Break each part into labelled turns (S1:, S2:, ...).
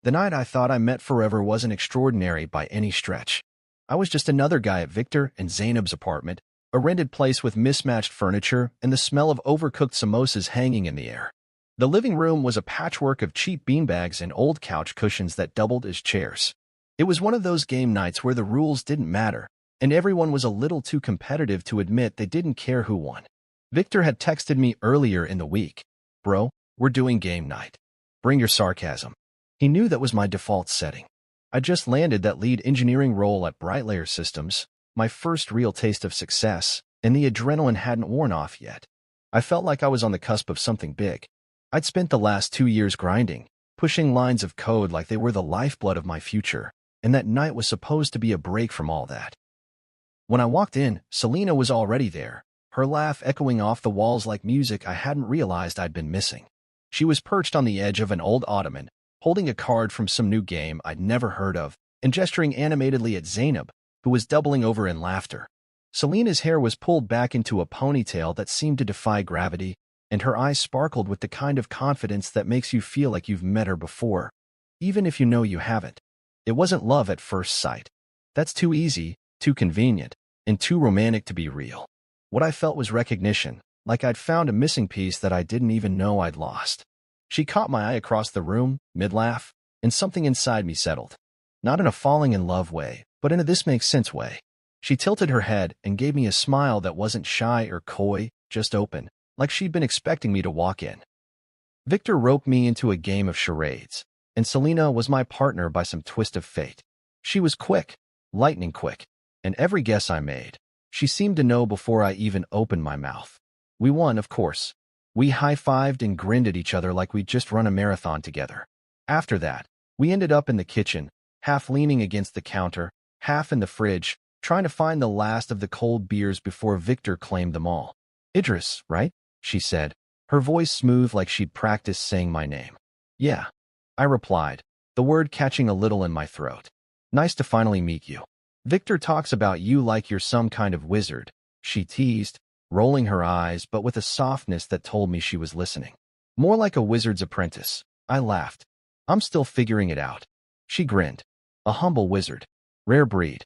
S1: The night I thought I met forever wasn't extraordinary by any stretch. I was just another guy at Victor and Zainab's apartment, a rented place with mismatched furniture and the smell of overcooked samosas hanging in the air. The living room was a patchwork of cheap beanbags and old couch cushions that doubled as chairs. It was one of those game nights where the rules didn't matter, and everyone was a little too competitive to admit they didn't care who won. Victor had texted me earlier in the week, "Bro, we're doing game night. Bring your sarcasm." He knew that was my default setting. I just landed that lead engineering role at Brightlayer Systems, my first real taste of success, and the adrenaline hadn't worn off yet. I felt like I was on the cusp of something big. I'd spent the last 2 years grinding, pushing lines of code like they were the lifeblood of my future, and that night was supposed to be a break from all that. When I walked in, Selena was already there, her laugh echoing off the walls like music I hadn't realized I'd been missing. She was perched on the edge of an old ottoman, holding a card from some new game I'd never heard of, and gesturing animatedly at Zainab, who was doubling over in laughter. Selena's hair was pulled back into a ponytail that seemed to defy gravity, and her eyes sparkled with the kind of confidence that makes you feel like you've met her before, even if you know you haven't. It wasn't love at first sight. That's too easy, too convenient, and too romantic to be real. What I felt was recognition, like I'd found a missing piece that I didn't even know I'd lost. She caught my eye across the room, mid-laugh, and something inside me settled. Not in a falling in love way, but in a this makes sense way. She tilted her head and gave me a smile that wasn't shy or coy, just open, like she'd been expecting me to walk in. Victor roped me into a game of charades, and Selena was my partner by some twist of fate. She was quick, lightning quick, and every guess I made, she seemed to know before I even opened my mouth. We won, of course. We high-fived and grinned at each other like we'd just run a marathon together. After that, we ended up in the kitchen, half leaning against the counter, half in the fridge, trying to find the last of the cold beers before Victor claimed them all. "Idris, right?" she said, her voice smooth like she'd practiced saying my name. "Yeah," I replied, the word catching a little in my throat. "Nice to finally meet you. Victor talks about you like you're some kind of wizard," she teased, rolling her eyes but with a softness that told me she was listening. "More like a wizard's apprentice," I laughed. "I'm still figuring it out." She grinned. "A humble wizard. Rare breed."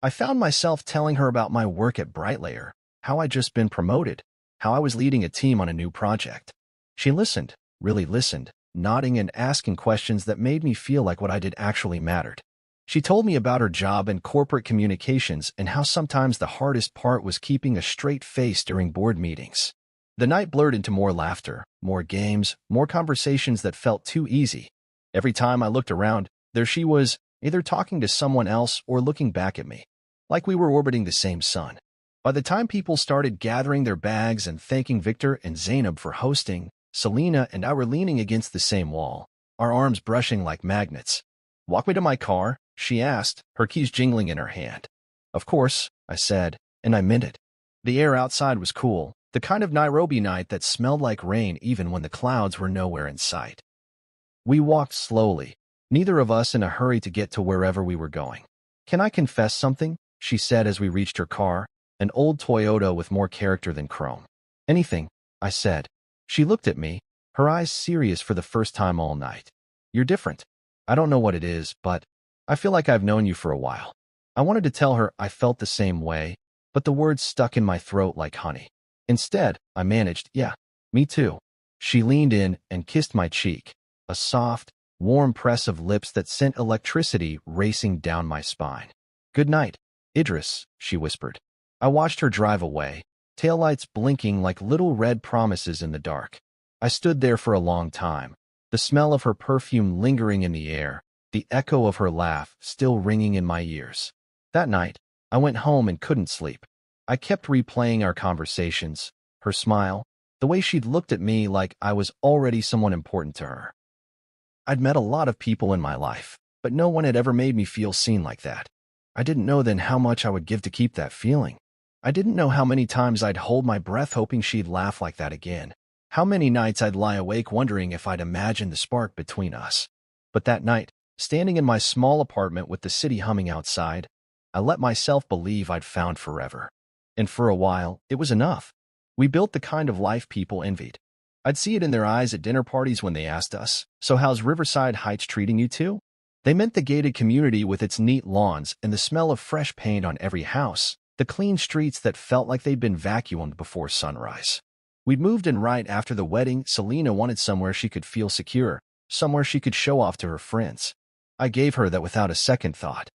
S1: I found myself telling her about my work at Brightlayer, how I'd just been promoted, how I was leading a team on a new project. She listened, really listened, nodding and asking questions that made me feel like what I did actually mattered. She told me about her job in corporate communications and how sometimes the hardest part was keeping a straight face during board meetings. The night blurred into more laughter, more games, more conversations that felt too easy. Every time I looked around, there she was, either talking to someone else or looking back at me, like we were orbiting the same sun. By the time people started gathering their bags and thanking Victor and Zainab for hosting, Selena and I were leaning against the same wall, our arms brushing like magnets. "Walk me to my car?" she asked, her keys jingling in her hand. "Of course," I said, and I meant it. The air outside was cool, the kind of Nairobi night that smelled like rain even when the clouds were nowhere in sight. We walked slowly, neither of us in a hurry to get to wherever we were going. "Can I confess something?" she said as we reached her car, an old Toyota with more character than chrome. "Anything," I said. She looked at me, her eyes serious for the first time all night. "You're different. I don't know what it is, but I feel like I've known you for a while." I wanted to tell her I felt the same way, but the words stuck in my throat like honey. Instead, I managed, "Yeah, me too." She leaned in and kissed my cheek, a soft, warm press of lips that sent electricity racing down my spine. "Good night, Idris," she whispered. I watched her drive away, taillights blinking like little red promises in the dark. I stood there for a long time, the smell of her perfume lingering in the air, the echo of her laugh still ringing in my ears. That night, I went home and couldn't sleep. I kept replaying our conversations, her smile, the way she'd looked at me like I was already someone important to her. I'd met a lot of people in my life, but no one had ever made me feel seen like that. I didn't know then how much I would give to keep that feeling. I didn't know how many times I'd hold my breath hoping she'd laugh like that again. How many nights I'd lie awake wondering if I'd imagined the spark between us. But that night, standing in my small apartment with the city humming outside, I let myself believe I'd found forever. And for a while, it was enough. We built the kind of life people envied. I'd see it in their eyes at dinner parties when they asked us, "So how's Riverside Heights treating you too?" They meant the gated community with its neat lawns and the smell of fresh paint on every house, the clean streets that felt like they'd been vacuumed before sunrise. We'd moved in right after the wedding. Selena wanted somewhere she could feel secure, somewhere she could show off to her friends. I gave her that without a second thought.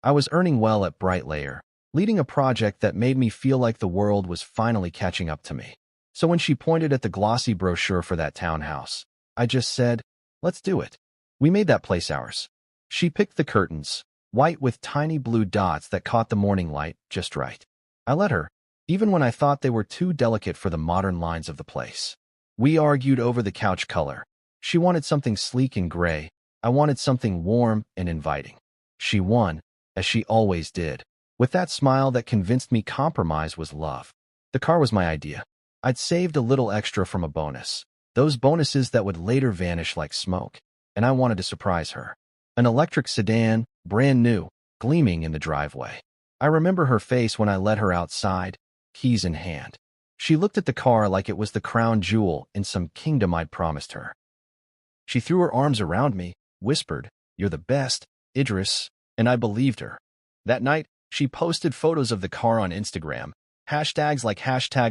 S1: I was earning well at Brightlayer, leading a project that made me feel like the world was finally catching up to me. So when she pointed at the glossy brochure for that townhouse, I just said, "Let's do it." We made that place ours. She picked the curtains, white with tiny blue dots that caught the morning light just right. I let her, even when I thought they were too delicate for the modern lines of the place. We argued over the couch color. She wanted something sleek and gray. I wanted something warm and inviting. She won, as she always did, with that smile that convinced me compromise was love. The car was my idea. I'd saved a little extra from a bonus, those bonuses that would later vanish like smoke, and I wanted to surprise her. An electric sedan, brand new, gleaming in the driveway. I remember her face when I let her outside, keys in hand. She looked at the car like it was the crown jewel in some kingdom I'd promised her. She threw her arms around me, whispered, "You're the best, Idris," and I believed her. That night, she posted photos of the car on Instagram, hashtags like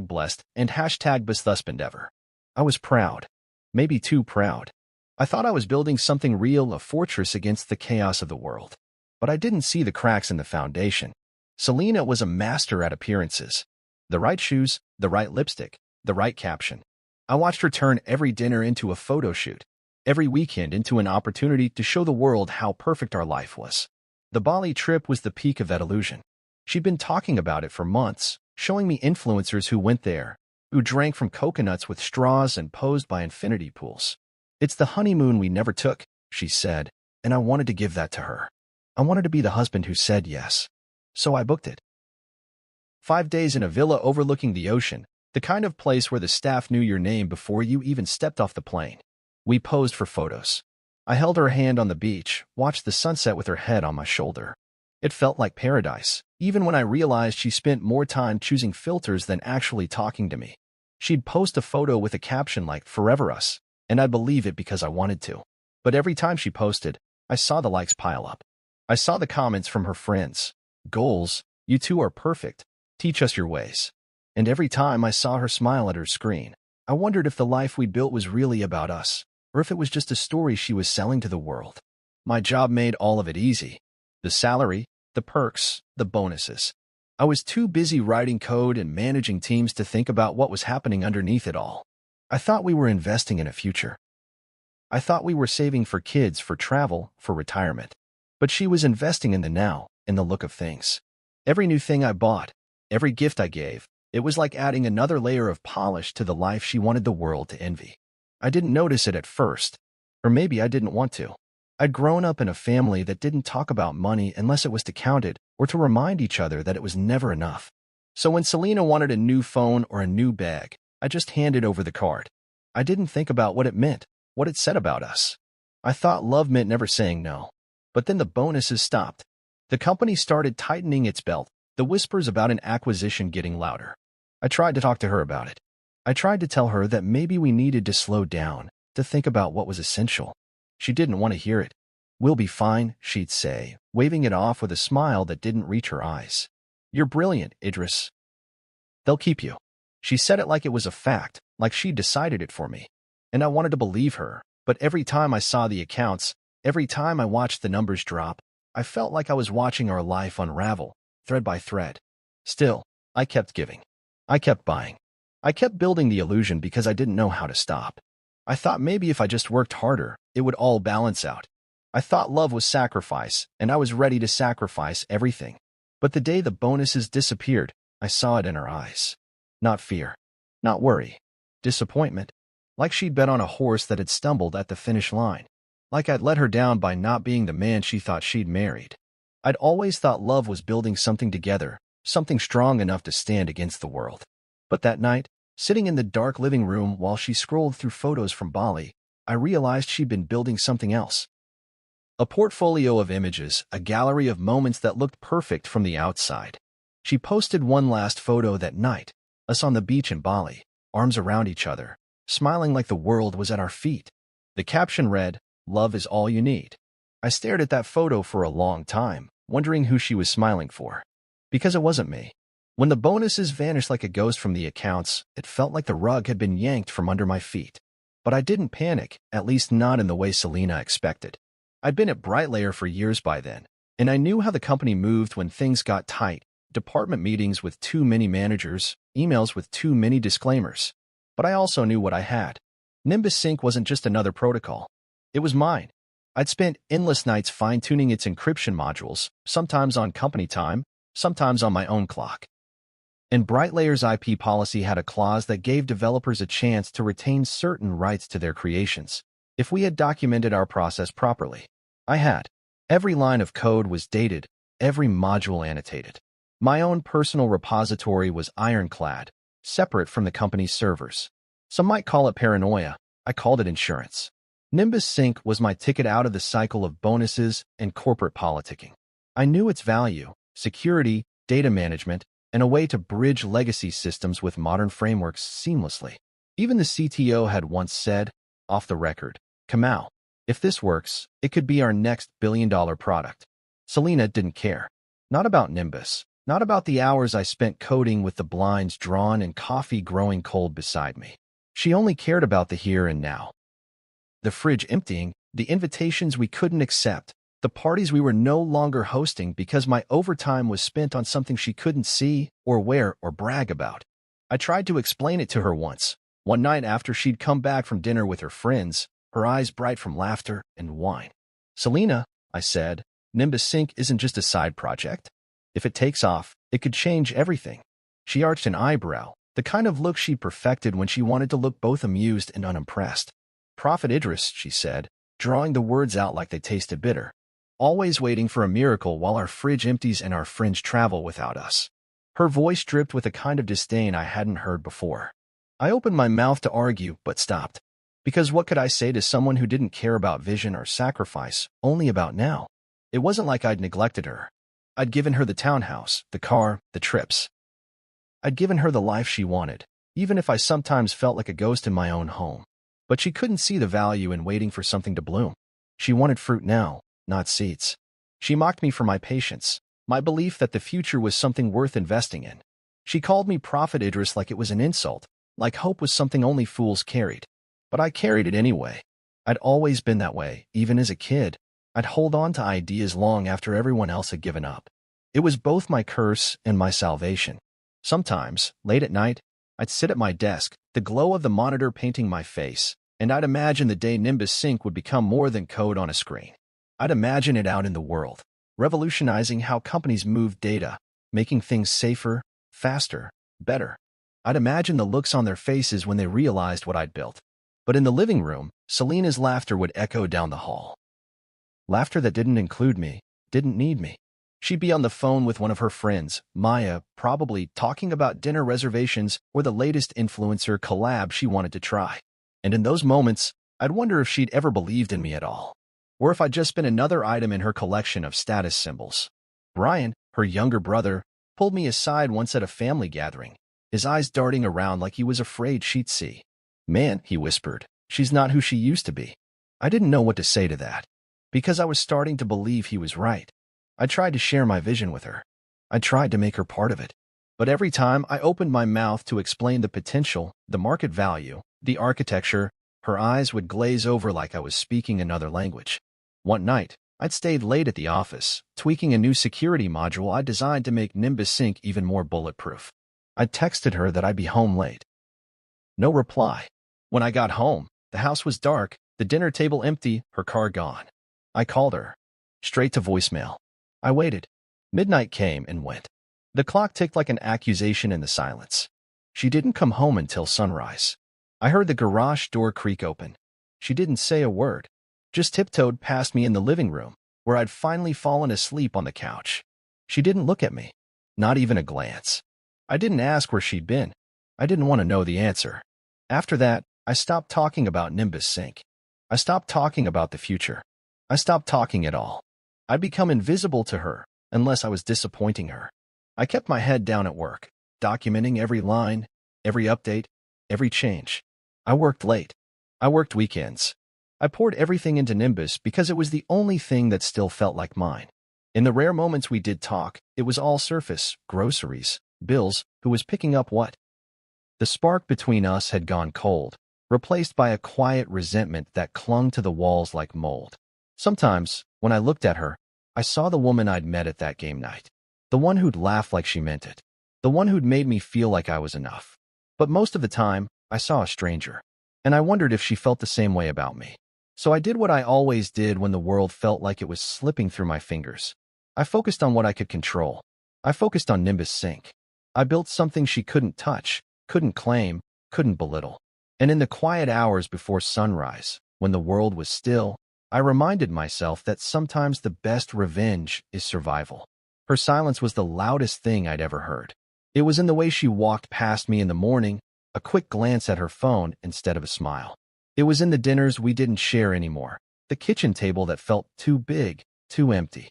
S1: #blessed and #besthusbandever. I was proud. Maybe too proud. I thought I was building something real, a fortress against the chaos of the world. But I didn't see the cracks in the foundation. Selena was a master at appearances. The right shoes, the right lipstick, the right caption. I watched her turn every dinner into a photo shoot, every weekend into an opportunity to show the world how perfect our life was. The Bali trip was the peak of that illusion. She'd been talking about it for months, showing me influencers who went there, who drank from coconuts with straws and posed by infinity pools. "It's the honeymoon we never took," she said, and I wanted to give that to her. I wanted to be the husband who said yes. So I booked it. 5 days in a villa overlooking the ocean, the kind of place where the staff knew your name before you even stepped off the plane. We posed for photos. I held her hand on the beach, watched the sunset with her head on my shoulder. It felt like paradise, even when I realized she spent more time choosing filters than actually talking to me. She'd post a photo with a caption like "Forever Us," and I'd believe it because I wanted to. But every time she posted, I saw the likes pile up. I saw the comments from her friends. "Goals, you two are perfect. Teach us your ways." And every time I saw her smile at her screen, I wondered if the life we'd built was really about us, or if it was just a story she was selling to the world. My job made all of it easy. The salary, the perks, the bonuses. I was too busy writing code and managing teams to think about what was happening underneath it all. I thought we were investing in a future. I thought we were saving for kids, for travel, for retirement. But she was investing in the now, in the look of things. Every new thing I bought, every gift I gave, it was like adding another layer of polish to the life she wanted the world to envy. I didn't notice it at first, or maybe I didn't want to. I'd grown up in a family that didn't talk about money unless it was to count it or to remind each other that it was never enough. So when Selena wanted a new phone or a new bag, I just handed over the card. I didn't think about what it meant, what it said about us. I thought love meant never saying no. But then the bonuses stopped. The company started tightening its belt, the whispers about an acquisition getting louder. I tried to talk to her about it. I tried to tell her that maybe we needed to slow down, to think about what was essential. She didn't want to hear it. "We'll be fine," she'd say, waving it off with a smile that didn't reach her eyes. "You're brilliant, Idris. They'll keep you." She said it like it was a fact, like she'd decided it for me. And I wanted to believe her, but every time I saw the accounts, every time I watched the numbers drop, I felt like I was watching our life unravel, thread by thread. Still, I kept giving. I kept buying. I kept building the illusion because I didn't know how to stop. I thought maybe if I just worked harder, it would all balance out. I thought love was sacrifice, and I was ready to sacrifice everything. But the day the bonuses disappeared, I saw it in her eyes. Not fear. Not worry. Disappointment. Like she'd bet on a horse that had stumbled at the finish line. Like I'd let her down by not being the man she thought she'd married. I'd always thought love was building something together, something strong enough to stand against the world. But that night, sitting in the dark living room while she scrolled through photos from Bali, I realized she'd been building something else. A portfolio of images, a gallery of moments that looked perfect from the outside. She posted one last photo that night, us on the beach in Bali, arms around each other, smiling like the world was at our feet. The caption read, "Love is all you need." I stared at that photo for a long time, wondering who she was smiling for. Because it wasn't me. When the bonuses vanished like a ghost from the accounts, it felt like the rug had been yanked from under my feet. But I didn't panic, at least not in the way Selena expected. I'd been at Brightlayer for years by then, and I knew how the company moved when things got tight. Department meetings with too many managers, emails with too many disclaimers. But I also knew what I had. Nimbus Sync wasn't just another protocol. It was mine. I'd spent endless nights fine-tuning its encryption modules, sometimes on company time, sometimes on my own clock. And Brightlayer's IP policy had a clause that gave developers a chance to retain certain rights to their creations, if we had documented our process properly. I had. Every line of code was dated, every module annotated. My own personal repository was ironclad, separate from the company's servers. Some might call it paranoia. I called it insurance. Nimbus Sync was my ticket out of the cycle of bonuses and corporate politicking. I knew its value, security, data management, and a way to bridge legacy systems with modern frameworks seamlessly. Even the CTO had once said, off the record, "Kamau, if this works, it could be our next billion-dollar product." Selena didn't care. Not about Nimbus. Not about the hours I spent coding with the blinds drawn and coffee growing cold beside me. She only cared about the here and now. The fridge emptying, the invitations we couldn't accept, the parties we were no longer hosting because my overtime was spent on something she couldn't see or wear or brag about. I tried to explain it to her once, one night after she'd come back from dinner with her friends, her eyes bright from laughter and wine. "Selena," I said, "Nimbus Sync isn't just a side project. If it takes off, it could change everything." She arched an eyebrow, the kind of look she'd perfected when she wanted to look both amused and unimpressed. "Prophet Idris," she said, drawing the words out like they tasted bitter. "Always waiting for a miracle while our fridge empties and our friends travel without us." Her voice dripped with a kind of disdain I hadn't heard before. I opened my mouth to argue, but stopped. Because what could I say to someone who didn't care about vision or sacrifice, only about now? It wasn't like I'd neglected her. I'd given her the townhouse, the car, the trips. I'd given her the life she wanted, even if I sometimes felt like a ghost in my own home. But she couldn't see the value in waiting for something to bloom. She wanted fruit now, not seeds. She mocked me for my patience, my belief that the future was something worth investing in. She called me Prophet Idris like it was an insult, like hope was something only fools carried. But I carried it anyway. I'd always been that way, even as a kid. I'd hold on to ideas long after everyone else had given up. It was both my curse and my salvation. Sometimes, late at night, I'd sit at my desk, the glow of the monitor painting my face, and I'd imagine the day Nimbus Sync would become more than code on a screen. I'd imagine it out in the world, revolutionizing how companies move data, making things safer, faster, better. I'd imagine the looks on their faces when they realized what I'd built. But in the living room, Selena's laughter would echo down the hall. Laughter that didn't include me, didn't need me. She'd be on the phone with one of her friends, Maya, probably talking about dinner reservations or the latest influencer collab she wanted to try. And in those moments, I'd wonder if she'd ever believed in me at all, or if I'd just been another item in her collection of status symbols. Brian, her younger brother, pulled me aside once at a family gathering, his eyes darting around like he was afraid she'd see. "Man," he whispered, "she's not who she used to be." I didn't know what to say to that, because I was starting to believe he was right. I tried to share my vision with her. I tried to make her part of it. But every time I opened my mouth to explain the potential, the market value, the architecture, her eyes would glaze over like I was speaking another language. One night, I'd stayed late at the office, tweaking a new security module I designed to make Nimbus Sync even more bulletproof. I texted her that I'd be home late. No reply. When I got home, the house was dark, the dinner table empty, her car gone. I called her. Straight to voicemail. I waited. Midnight came and went. The clock ticked like an accusation in the silence. She didn't come home until sunrise. I heard the garage door creak open. She didn't say a word, just tiptoed past me in the living room, where I'd finally fallen asleep on the couch. She didn't look at me, not even a glance. I didn't ask where she'd been. I didn't want to know the answer. After that, I stopped talking about Nimbus Sync. I stopped talking about the future. I stopped talking at all. I'd become invisible to her, unless I was disappointing her. I kept my head down at work, documenting every line, every update, every change. I worked late. I worked weekends. I poured everything into Nimbus because it was the only thing that still felt like mine. In the rare moments we did talk, it was all surface, groceries, bills, who was picking up what. The spark between us had gone cold, replaced by a quiet resentment that clung to the walls like mold. Sometimes, when I looked at her, I saw the woman I'd met at that game night. The one who'd laugh like she meant it. The one who'd made me feel like I was enough. But most of the time, I saw a stranger. And I wondered if she felt the same way about me. So I did what I always did when the world felt like it was slipping through my fingers. I focused on what I could control. I focused on Nimbus Sync. I built something she couldn't touch, couldn't claim, couldn't belittle. And in the quiet hours before sunrise, when the world was still, I reminded myself that sometimes the best revenge is survival. Her silence was the loudest thing I'd ever heard. It was in the way she walked past me in the morning, a quick glance at her phone instead of a smile. It was in the dinners we didn't share anymore, the kitchen table that felt too big, too empty.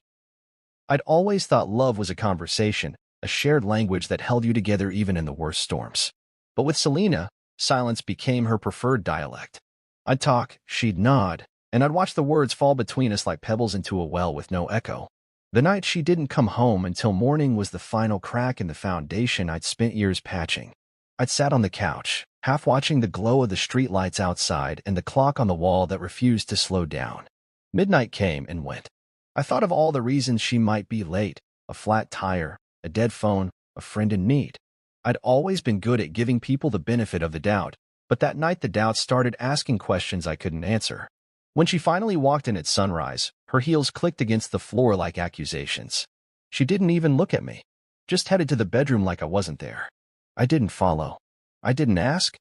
S1: I'd always thought love was a conversation, a shared language that held you together even in the worst storms. But with Selena, silence became her preferred dialect. I'd talk, she'd nod, and I'd watch the words fall between us like pebbles into a well with no echo. The night she didn't come home until morning was the final crack in the foundation I'd spent years patching. I'd sat on the couch, half watching the glow of the streetlights outside and the clock on the wall that refused to slow down. Midnight came and went. I thought of all the reasons she might be late, a flat tire, a dead phone, a friend in need. I'd always been good at giving people the benefit of the doubt, but that night the doubt started asking questions I couldn't answer. When she finally walked in at sunrise, her heels clicked against the floor like accusations. She didn't even look at me, just headed to the bedroom like I wasn't there. I didn't follow. I didn't ask.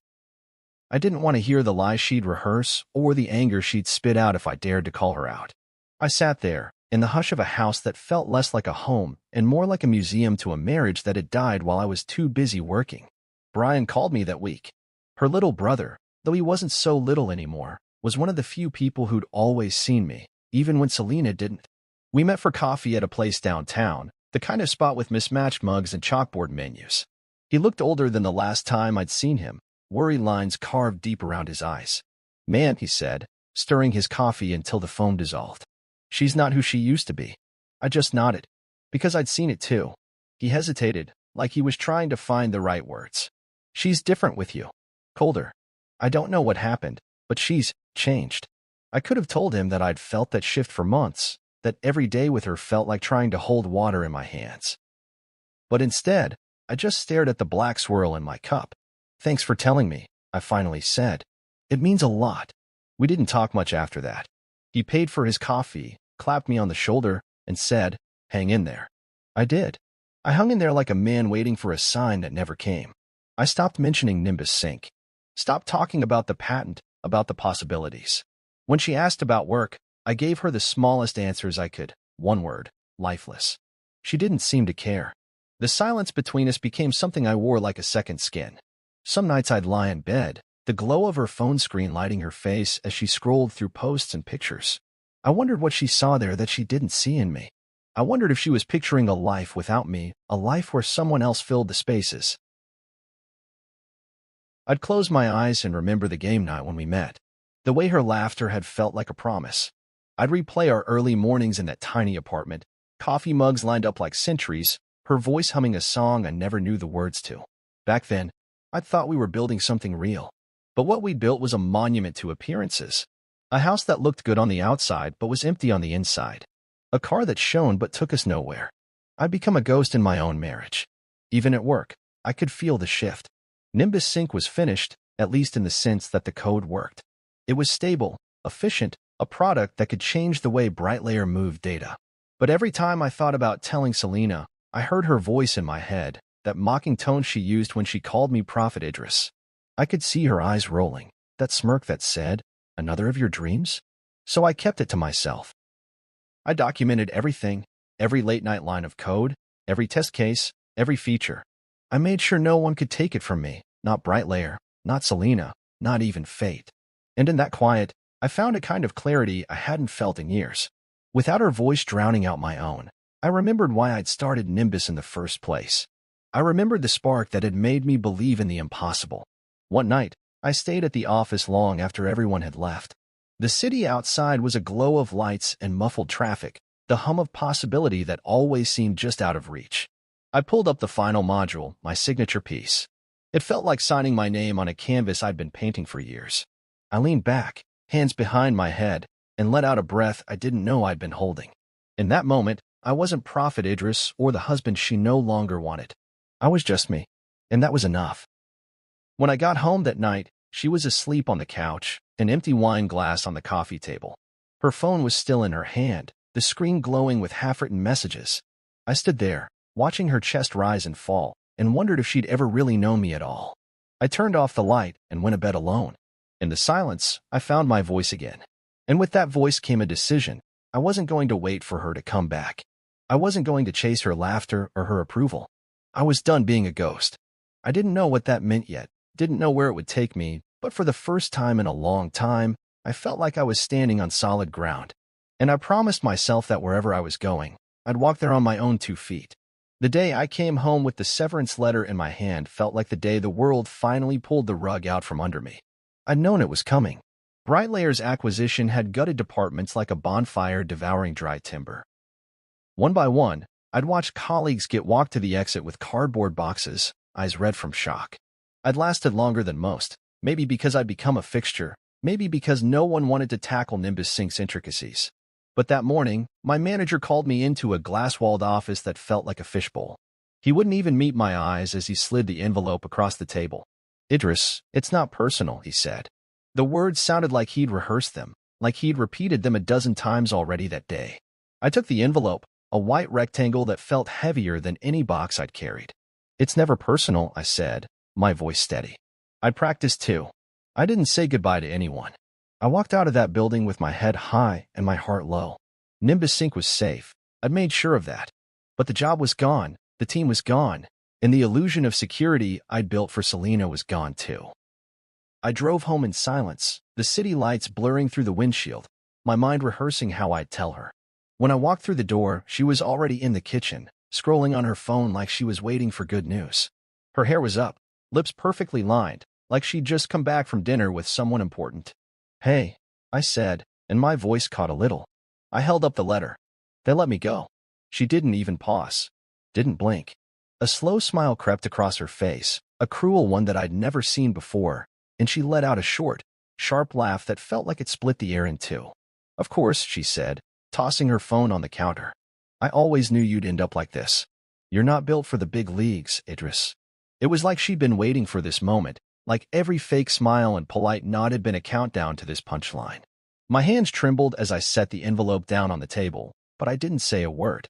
S1: I didn't want to hear the lies she'd rehearse or the anger she'd spit out if I dared to call her out. I sat there, in the hush of a house that felt less like a home and more like a museum to a marriage that had died while I was too busy working. Brian called me that week. Her little brother, though he wasn't so little anymore, was one of the few people who'd always seen me, even when Selena didn't. We met for coffee at a place downtown, the kind of spot with mismatched mugs and chalkboard menus. He looked older than the last time I'd seen him, worry lines carved deep around his eyes. "Man," he said, stirring his coffee until the foam dissolved. "She's not who she used to be." I just nodded, because I'd seen it too. He hesitated, like he was trying to find the right words. "She's different with you. Colder. I don't know what happened, but she's changed." I could have told him that I'd felt that shift for months, that every day with her felt like trying to hold water in my hands. But instead, I just stared at the black swirl in my cup. "Thanks for telling me," I finally said. "It means a lot." We didn't talk much after that. He paid for his coffee, clapped me on the shoulder, and said, "Hang in there." I did. I hung in there like a man waiting for a sign that never came. I stopped mentioning Nimbus Sync. Stopped talking about the patent, about the possibilities. When she asked about work, I gave her the smallest answers I could. One word: lifeless. She didn't seem to care. The silence between us became something I wore like a second skin. Some nights I'd lie in bed, the glow of her phone screen lighting her face as she scrolled through posts and pictures. I wondered what she saw there that she didn't see in me. I wondered if she was picturing a life without me, a life where someone else filled the spaces. I'd close my eyes and remember the game night when we met. The way her laughter had felt like a promise. I'd replay our early mornings in that tiny apartment, coffee mugs lined up like sentries, her voice humming a song I never knew the words to. Back then, I'd thought we were building something real. But what we'd built was a monument to appearances. A house that looked good on the outside but was empty on the inside. A car that shone but took us nowhere. I'd become a ghost in my own marriage. Even at work, I could feel the shift. Nimbus Sync was finished, at least in the sense that the code worked. It was stable, efficient, a product that could change the way BrightLayer moved data. But every time I thought about telling Selena, I heard her voice in my head, that mocking tone she used when she called me Prophet Idris. I could see her eyes rolling, that smirk that said, "Another of your dreams?" So I kept it to myself. I documented everything, every late-night line of code, every test case, every feature. I made sure no one could take it from me, not BrightLayer, not Selena, not even fate. And in that quiet, I found a kind of clarity I hadn't felt in years. Without her voice drowning out my own, I remembered why I'd started Nimbus in the first place. I remembered the spark that had made me believe in the impossible. One night, I stayed at the office long after everyone had left. The city outside was a glow of lights and muffled traffic, the hum of possibility that always seemed just out of reach. I pulled up the final module, my signature piece. It felt like signing my name on a canvas I'd been painting for years. I leaned back, hands behind my head, and let out a breath I didn't know I'd been holding. In that moment, I wasn't Prophet Idris or the husband she no longer wanted. I was just me, and that was enough. When I got home that night, she was asleep on the couch, an empty wine glass on the coffee table. Her phone was still in her hand, the screen glowing with half-written messages. I stood there, watching her chest rise and fall, and wondered if she'd ever really known me at all. I turned off the light and went to bed alone. In the silence, I found my voice again. And with that voice came a decision. I wasn't going to wait for her to come back. I wasn't going to chase her laughter or her approval. I was done being a ghost. I didn't know what that meant yet, didn't know where it would take me, but for the first time in a long time, I felt like I was standing on solid ground. And I promised myself that wherever I was going, I'd walk there on my own 2 feet. The day I came home with the severance letter in my hand felt like the day the world finally pulled the rug out from under me. I'd known it was coming. Brightlayer's acquisition had gutted departments like a bonfire devouring dry timber. One by one, I'd watched colleagues get walked to the exit with cardboard boxes, eyes red from shock. I'd lasted longer than most, maybe because I'd become a fixture, maybe because no one wanted to tackle Nimbus Sync's intricacies. But that morning, my manager called me into a glass-walled office that felt like a fishbowl. He wouldn't even meet my eyes as he slid the envelope across the table. "Idris, it's not personal," he said. The words sounded like he'd rehearsed them, like he'd repeated them a dozen times already that day. I took the envelope, a white rectangle that felt heavier than any box I'd carried. "It's never personal," I said, my voice steady. I'd practiced too. I didn't say goodbye to anyone. I walked out of that building with my head high and my heart low. Nimbus Sync was safe. I'd made sure of that. But the job was gone, the team was gone, and the illusion of security I'd built for Selena was gone too. I drove home in silence, the city lights blurring through the windshield, my mind rehearsing how I'd tell her. When I walked through the door, she was already in the kitchen, scrolling on her phone like she was waiting for good news. Her hair was up, lips perfectly lined, like she'd just come back from dinner with someone important. "Hey," I said, and my voice caught a little. I held up the letter. "They let me go." She didn't even pause. Didn't blink. A slow smile crept across her face, a cruel one that I'd never seen before, and she let out a short, sharp laugh that felt like it split the air in two. "Of course," she said, tossing her phone on the counter. "I always knew you'd end up like this. You're not built for the big leagues, Idris." It was like she'd been waiting for this moment, like every fake smile and polite nod had been a countdown to this punchline. My hands trembled as I set the envelope down on the table, but I didn't say a word.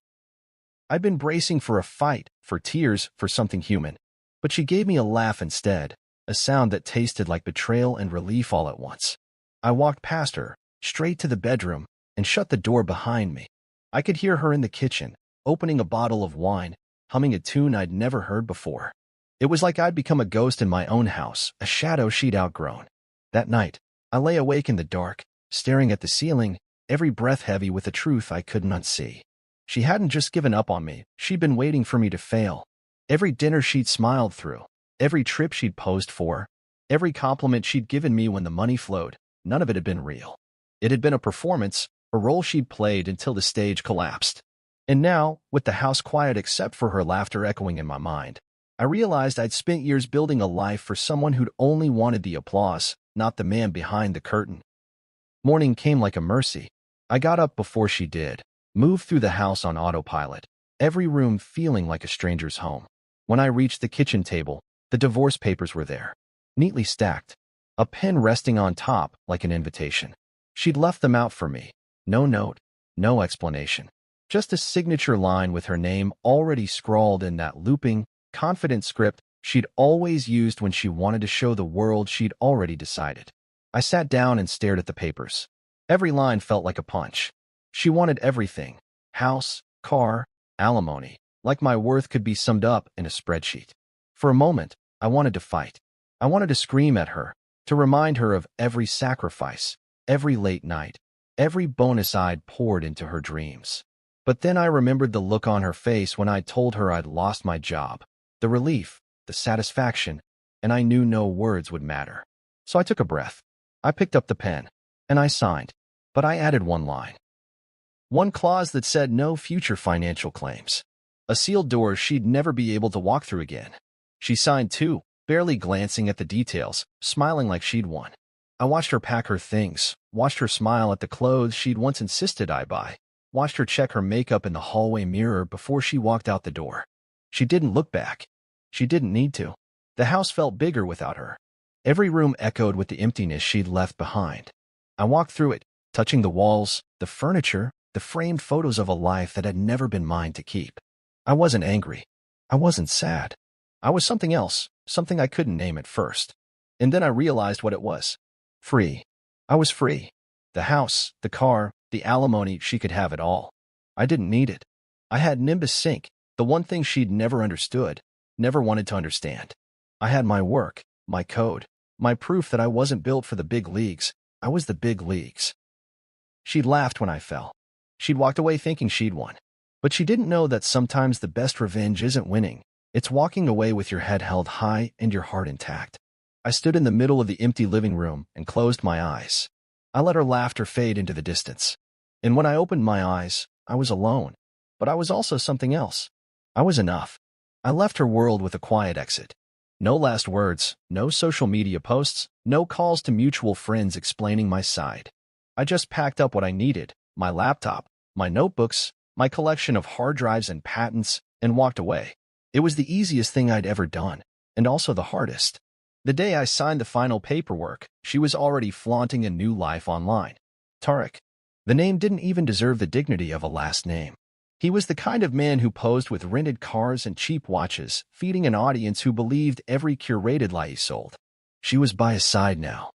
S1: I'd been bracing for a fight, for tears, for something human. But she gave me a laugh instead, a sound that tasted like betrayal and relief all at once. I walked past her, straight to the bedroom, and shut the door behind me. I could hear her in the kitchen, opening a bottle of wine, humming a tune I'd never heard before. It was like I'd become a ghost in my own house, a shadow she'd outgrown. That night, I lay awake in the dark, staring at the ceiling, every breath heavy with a truth I could not see. She hadn't just given up on me, she'd been waiting for me to fail. Every dinner she'd smiled through, every trip she'd posed for, every compliment she'd given me when the money flowed, none of it had been real. It had been a performance, a role she'd played until the stage collapsed. And now, with the house quiet except for her laughter echoing in my mind, I realized I'd spent years building a life for someone who'd only wanted the applause, not the man behind the curtain. Morning came like a mercy. I got up before she did, moved through the house on autopilot, every room feeling like a stranger's home. When I reached the kitchen table, the divorce papers were there, neatly stacked, a pen resting on top like an invitation. She'd left them out for me. No note, no explanation. Just a signature line with her name already scrawled in that looping, confident script she'd always used when she wanted to show the world she'd already decided. I sat down and stared at the papers. Every line felt like a punch. She wanted everything: house, car, alimony, like my worth could be summed up in a spreadsheet. For a moment, I wanted to fight. I wanted to scream at her, to remind her of every sacrifice, every late night, every bonus I'd poured into her dreams. But then I remembered the look on her face when I told her I'd lost my job, the relief, the satisfaction, and I knew no words would matter. So I took a breath. I picked up the pen, and I signed, but I added one line. One clause that said no future financial claims. A sealed door she'd never be able to walk through again. She signed too, barely glancing at the details, smiling like she'd won. I watched her pack her things, watched her smile at the clothes she'd once insisted I buy, watched her check her makeup in the hallway mirror before she walked out the door. She didn't look back. She didn't need to. The house felt bigger without her. Every room echoed with the emptiness she'd left behind. I walked through it, touching the walls, the furniture, the framed photos of a life that had never been mine to keep. I wasn't angry. I wasn't sad. I was something else, something I couldn't name at first. And then I realized what it was. Free. I was free. The house, the car, the alimony, she could have it all. I didn't need it. I had Nimbus Sync, the one thing she'd never understood, never wanted to understand. I had my work, my code, my proof that I wasn't built for the big leagues. I was the big leagues. She'd laughed when I fell. She'd walked away thinking she'd won. But she didn't know that sometimes the best revenge isn't winning. It's walking away with your head held high and your heart intact. I stood in the middle of the empty living room and closed my eyes. I let her laughter fade into the distance. And when I opened my eyes, I was alone. But I was also something else. I was enough. I left her world with a quiet exit. No last words, no social media posts, no calls to mutual friends explaining my side. I just packed up what I needed, my laptop, my notebooks, my collection of hard drives and patents, and walked away. It was the easiest thing I'd ever done, and also the hardest. The day I signed the final paperwork, she was already flaunting a new life online. Tarek. The name didn't even deserve the dignity of a last name. He was the kind of man who posed with rented cars and cheap watches, feeding an audience who believed every curated lie he sold. She was by his side now.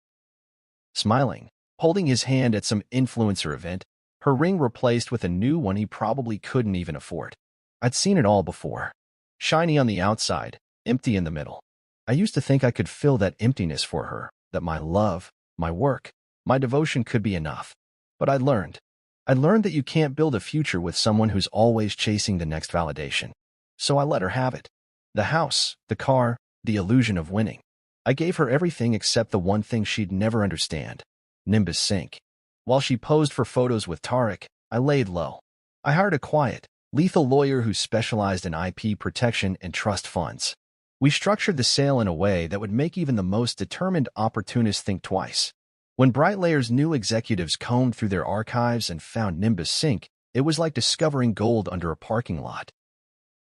S1: Smiling, holding his hand at some influencer event, her ring replaced with a new one he probably couldn't even afford. I'd seen it all before. Shiny on the outside, empty in the middle. I used to think I could fill that emptiness for her, that my love, my work, my devotion could be enough. But I learned that you can't build a future with someone who's always chasing the next validation. So I let her have it. The house, the car, the illusion of winning. I gave her everything except the one thing she'd never understand. Nimbus Sync. While she posed for photos with Tarek, I laid low. I hired a quiet, lethal lawyer who specialized in IP protection and trust funds. We structured the sale in a way that would make even the most determined opportunist think twice. When Brightlayer's new executives combed through their archives and found Nimbus Sync, it was like discovering gold under a parking lot.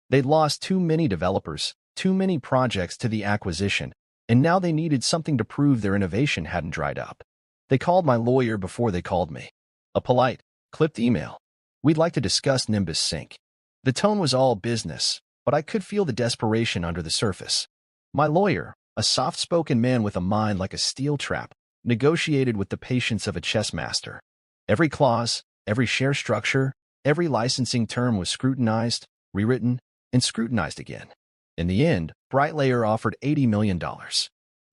S1: They'd lost too many developers, too many projects to the acquisition, and now they needed something to prove their innovation hadn't dried up. They called my lawyer before they called me. A polite, clipped email. We'd like to discuss Nimbus Sync. The tone was all business, but I could feel the desperation under the surface. My lawyer, a soft-spoken man with a mind like a steel trap, negotiated with the patience of a chess master. Every clause, every share structure, every licensing term was scrutinized, rewritten, and scrutinized again. In the end, Brightlayer offered $80 million.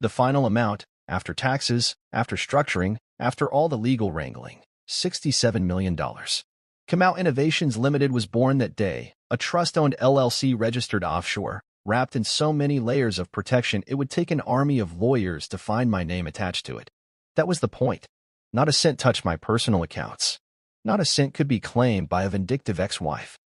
S1: The final amount, after taxes, after structuring, after all the legal wrangling, $67 million. Kamau Innovations Limited was born that day, a trust-owned LLC registered offshore, wrapped in so many layers of protection it would take an army of lawyers to find my name attached to it. That was the point. Not a cent touched my personal accounts. Not a cent could be claimed by a vindictive ex-wife.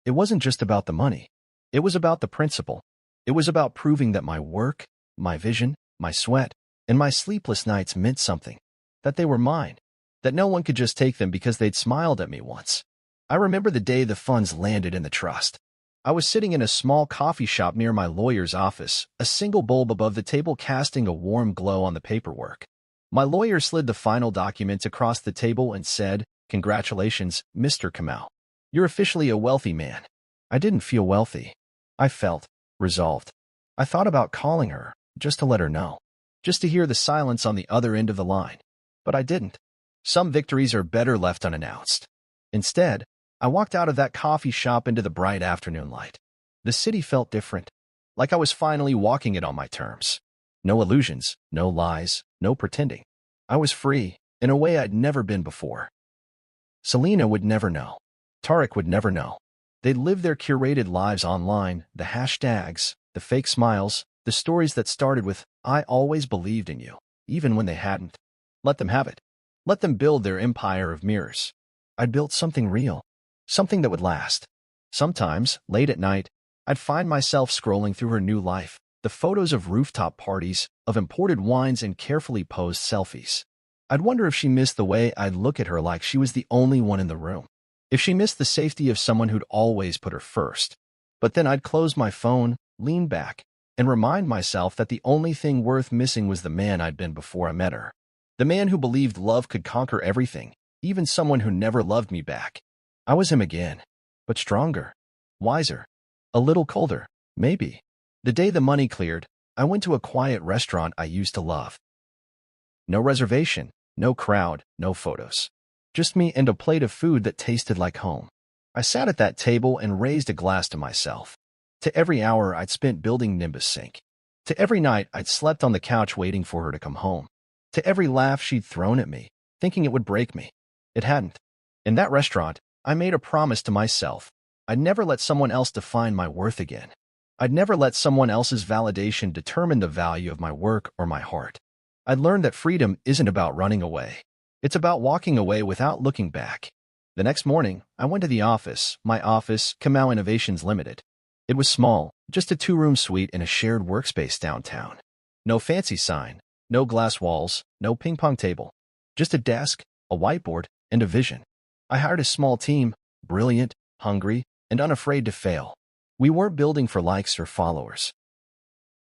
S1: It wasn't just about the money. It was about the principle. It was about proving that my work, my vision, my sweat, and my sleepless nights meant something. That they were mine. That no one could just take them because they'd smiled at me once. I remember the day the funds landed in the trust. I was sitting in a small coffee shop near my lawyer's office, a single bulb above the table casting a warm glow on the paperwork. My lawyer slid the final documents across the table and said, "Congratulations, Mr. Kamau. You're officially a wealthy man." I didn't feel wealthy. I felt resolved. I thought about calling her, just to let her know. Just to hear the silence on the other end of the line. But I didn't. Some victories are better left unannounced. Instead, I walked out of that coffee shop into the bright afternoon light. The city felt different, like I was finally walking it on my terms. No illusions, no lies, no pretending. I was free, in a way I'd never been before. Selena would never know. Tarek would never know. They'd live their curated lives online, the hashtags, the fake smiles, the stories that started with, "I always believed in you." even when they hadn't. Let them have it. Let them build their empire of mirrors. I'd built something real, something that would last. Sometimes, late at night, I'd find myself scrolling through her new life, the photos of rooftop parties, of imported wines and carefully posed selfies. I'd wonder if she missed the way I'd look at her like she was the only one in the room. If she missed the safety of someone who'd always put her first. But then I'd close my phone, lean back, and remind myself that the only thing worth missing was the man I'd been before I met her. The man who believed love could conquer everything, even someone who never loved me back. I was him again, but stronger, wiser, a little colder, maybe. The day the money cleared, I went to a quiet restaurant I used to love. No reservation, no crowd, no photos. Just me and a plate of food that tasted like home. I sat at that table and raised a glass to myself. To every hour I'd spent building Nimbus Sync. To every night I'd slept on the couch waiting for her to come home. To every laugh she'd thrown at me, thinking it would break me. It hadn't. In that restaurant, I made a promise to myself. I'd never let someone else define my worth again. I'd never let someone else's validation determine the value of my work or my heart. I'd learned that freedom isn't about running away. It's about walking away without looking back. The next morning, I went to the office, my office, Kamau Innovations Limited. It was small, just a 2-room suite in a shared workspace downtown. No fancy sign, no glass walls, no ping-pong table. Just a desk, a whiteboard, and a vision. I hired a small team, brilliant, hungry, and unafraid to fail. We weren't building for likes or followers.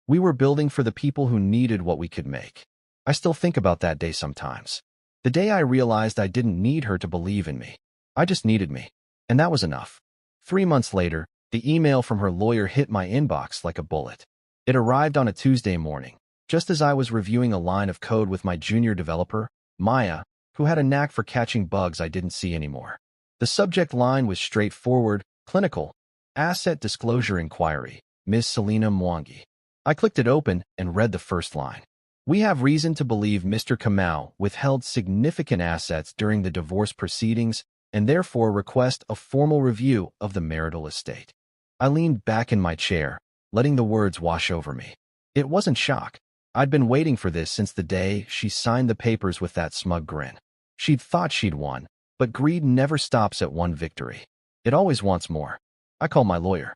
S1: We were building for the people who needed what we could make. I still think about that day sometimes. The day I realized I didn't need her to believe in me. I just needed me. And that was enough. 3 months later, the email from her lawyer hit my inbox like a bullet. It arrived on a Tuesday morning, just as I was reviewing a line of code with my junior developer, Maya, who had a knack for catching bugs I didn't see anymore. The subject line was straightforward, clinical, asset disclosure inquiry, Ms. Selena Mwangi. I clicked it open and read the first line. We have reason to believe Mr. Kamau withheld significant assets during the divorce proceedings and therefore request a formal review of the marital estate. I leaned back in my chair, letting the words wash over me. It wasn't shock. I'd been waiting for this since the day she signed the papers with that smug grin. She'd thought she'd won, but greed never stops at one victory. It always wants more. I called my lawyer.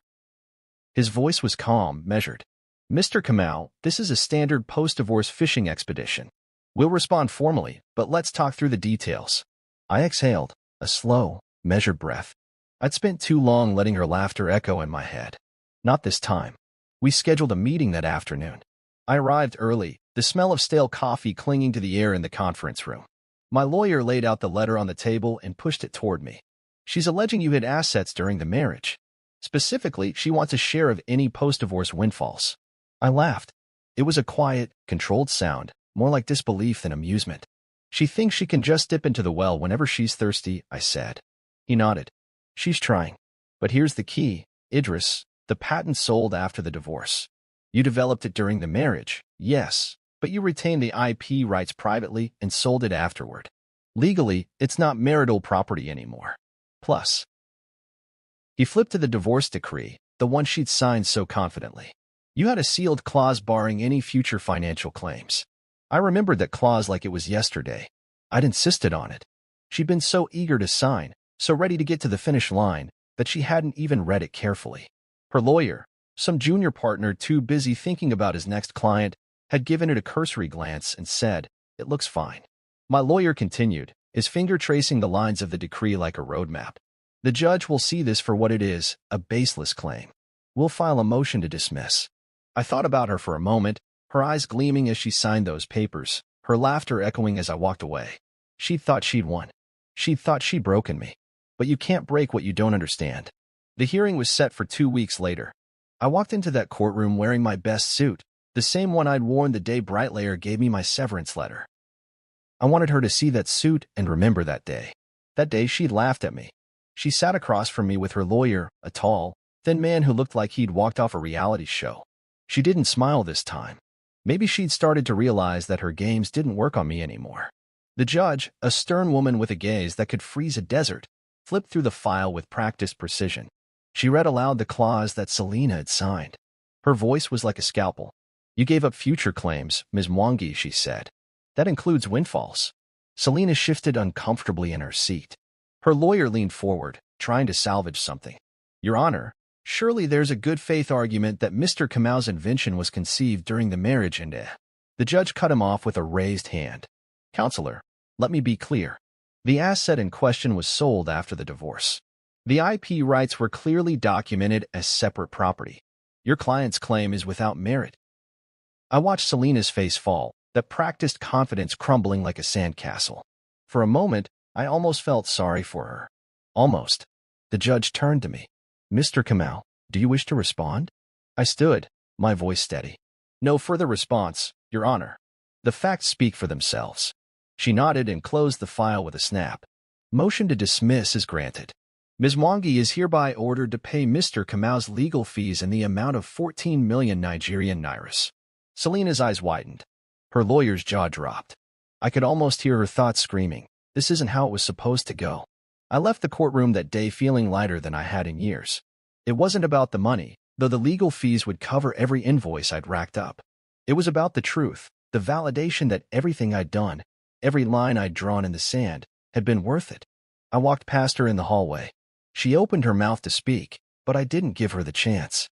S1: His voice was calm, measured. Mr. Kamau, this is a standard post-divorce fishing expedition. We'll respond formally, but let's talk through the details. I exhaled, a slow, measured breath. I'd spent too long letting her laughter echo in my head. Not this time. We scheduled a meeting that afternoon. I arrived early, the smell of stale coffee clinging to the air in the conference room. My lawyer laid out the letter on the table and pushed it toward me. She's alleging you hid assets during the marriage. Specifically, she wants a share of any post-divorce windfalls. I laughed. It was a quiet, controlled sound, more like disbelief than amusement. She thinks she can just dip into the well whenever she's thirsty, I said. He nodded. She's trying. But here's the key, Idris, the patent sold after the divorce. You developed it during the marriage, yes, but you retained the IP rights privately and sold it afterward. Legally, it's not marital property anymore. Plus, he flipped to the divorce decree, the one she'd signed so confidently. You had a sealed clause barring any future financial claims. I remembered that clause like it was yesterday. I'd insisted on it. She'd been so eager to sign, so ready to get to the finish line, that she hadn't even read it carefully. Her lawyer, some junior partner too busy thinking about his next client, had given it a cursory glance and said, "It looks fine." My lawyer continued, his finger tracing the lines of the decree like a roadmap. The judge will see this for what it is, a baseless claim. We'll file a motion to dismiss. I thought about her for a moment, her eyes gleaming as she signed those papers, her laughter echoing as I walked away. She'd thought she'd won. She'd thought she'd broken me. But you can't break what you don't understand. The hearing was set for 2 weeks later. I walked into that courtroom wearing my best suit, the same one I'd worn the day Brightlayer gave me my severance letter. I wanted her to see that suit and remember that day. That day she'd laughed at me. She sat across from me with her lawyer, a tall, thin man who looked like he'd walked off a reality show. She didn't smile this time. Maybe she'd started to realize that her games didn't work on me anymore. The judge, a stern woman with a gaze that could freeze a desert, flipped through the file with practiced precision. She read aloud the clause that Selena had signed. Her voice was like a scalpel. You gave up future claims, Ms. Mwangi, she said. That includes windfalls. Selena shifted uncomfortably in her seat. Her lawyer leaned forward, trying to salvage something. Your Honor, surely there's a good faith argument that Mr. Kamau's invention was conceived during the marriage and The judge cut him off with a raised hand. Counselor, let me be clear. The asset in question was sold after the divorce. The IP rights were clearly documented as separate property. Your client's claim is without merit. I watched Selena's face fall, that practiced confidence crumbling like a sandcastle. For a moment, I almost felt sorry for her. Almost. The judge turned to me. Mr. Kamau, do you wish to respond? I stood, my voice steady. No further response, Your Honor. The facts speak for themselves. She nodded and closed the file with a snap. Motion to dismiss is granted. Ms. Mwangi is hereby ordered to pay Mr. Kamau's legal fees in the amount of 14 million Nigerian nairas. Selena's eyes widened. Her lawyer's jaw dropped. I could almost hear her thoughts screaming. This isn't how it was supposed to go. I left the courtroom that day feeling lighter than I had in years. It wasn't about the money, though the legal fees would cover every invoice I'd racked up. It was about the truth, the validation that everything I'd done, every line I'd drawn in the sand, had been worth it. I walked past her in the hallway. She opened her mouth to speak, but I didn't give her the chance.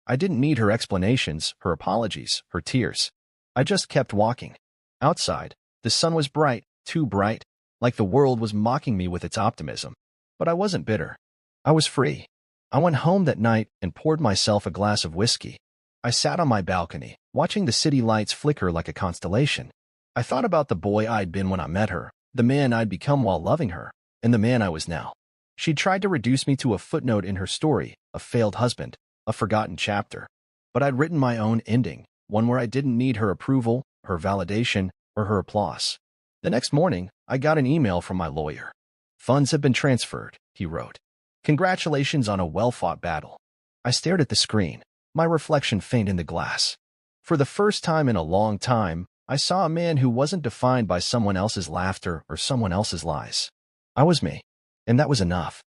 S1: I didn't need her explanations, her apologies, her tears. I just kept walking. Outside, the sun was bright, too bright, like the world was mocking me with its optimism. But I wasn't bitter. I was free. I went home that night and poured myself a glass of whiskey. I sat on my balcony, watching the city lights flicker like a constellation. I thought about the boy I'd been when I met her, the man I'd become while loving her, and the man I was now. She'd tried to reduce me to a footnote in her story, a failed husband, a forgotten chapter. But I'd written my own ending, one where I didn't need her approval, her validation, or her applause. The next morning, I got an email from my lawyer. Funds have been transferred, he wrote. Congratulations on a well-fought battle. I stared at the screen, my reflection faint in the glass. For the first time in a long time, I saw a man who wasn't defined by someone else's laughter or someone else's lies. I was me, and that was enough.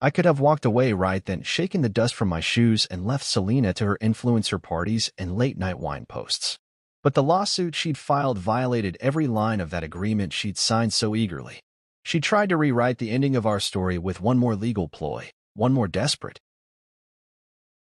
S1: I could have walked away right then, shaken the dust from my shoes, and left Selena to her influencer parties and late-night wine posts. But the lawsuit she'd filed violated every line of that agreement she'd signed so eagerly. She tried to rewrite the ending of our story with one more legal ploy, one more desperate.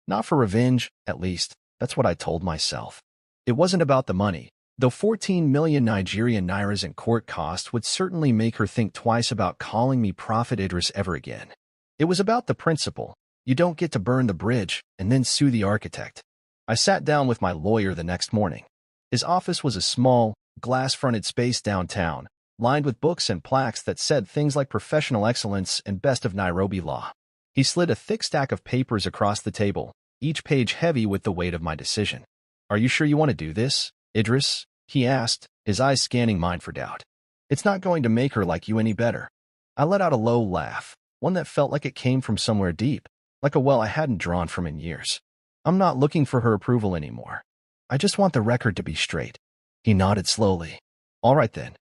S1: Not for revenge, at least, that's what I told myself. It wasn't about the money, though 14 million Nigerian nairas in court costs would certainly make her think twice about calling me Prophet Idris ever again. It was about the principle. You don't get to burn the bridge and then sue the architect. I sat down with my lawyer the next morning. His office was a small, glass-fronted space downtown, lined with books and plaques that said things like professional excellence and best of Nairobi law. He slid a thick stack of papers across the table, each page heavy with the weight of my decision. Are you sure you want to do this, Idris? He asked, his eyes scanning mine for doubt. It's not going to make her like you any better. I let out a low laugh, one that felt like it came from somewhere deep, like a well I hadn't drawn from in years. I'm not looking for her approval anymore. I just want the record to be straight. He nodded slowly. All right then.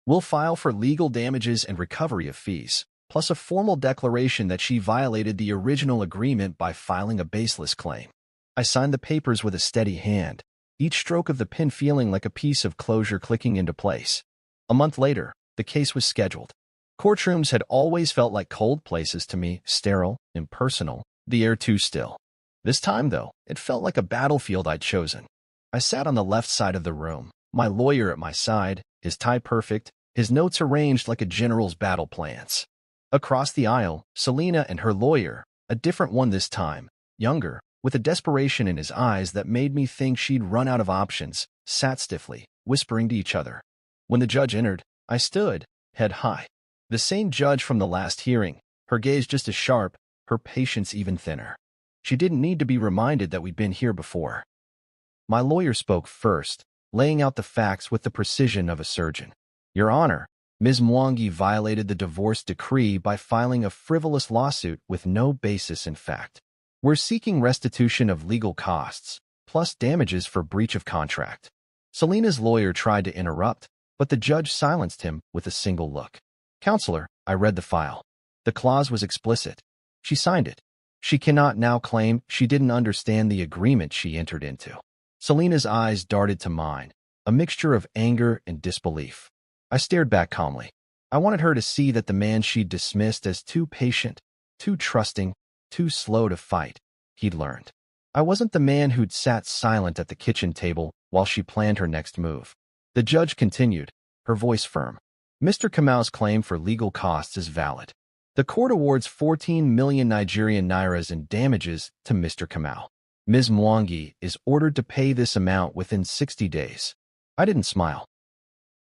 S1: We'll file for legal damages and recovery of fees, plus a formal declaration that she violated the original agreement by filing a baseless claim. I signed the papers with a steady hand, each stroke of the pen feeling like a piece of closure clicking into place. A month later, the case was scheduled. Courtrooms had always felt like cold places to me, sterile, impersonal, the air too still. This time, though, it felt like a battlefield I'd chosen. I sat on the left side of the room, my lawyer at my side, his tie perfect, his notes arranged like a general's battle plans. Across the aisle, Selena and her lawyer, a different one this time, younger, with a desperation in his eyes that made me think she'd run out of options, sat stiffly, whispering to each other. When the judge entered, I stood, head high. The same judge from the last hearing, her gaze just as sharp, her patience even thinner. She didn't need to be reminded that we'd been here before. My lawyer spoke first, laying out the facts with the precision of a surgeon. Your Honor, Ms. Mwangi violated the divorce decree by filing a frivolous lawsuit with no basis in fact. We're seeking restitution of legal costs, plus damages for breach of contract. Selena's lawyer tried to interrupt, but the judge silenced him with a single look. Counselor, I read the file. The clause was explicit. She signed it. She cannot now claim she didn't understand the agreement she entered into. Selena's eyes darted to mine, a mixture of anger and disbelief. I stared back calmly. I wanted her to see that the man she'd dismissed as too patient, too trusting, too slow to fight, he'd learned. I wasn't the man who'd sat silent at the kitchen table while she planned her next move. The judge continued, her voice firm. Mr. Kamau's claim for legal costs is valid. The court awards 14 million Nigerian nairas in damages to Mr. Kamau. Ms. Mwangi is ordered to pay this amount within 60 days. I didn't smile.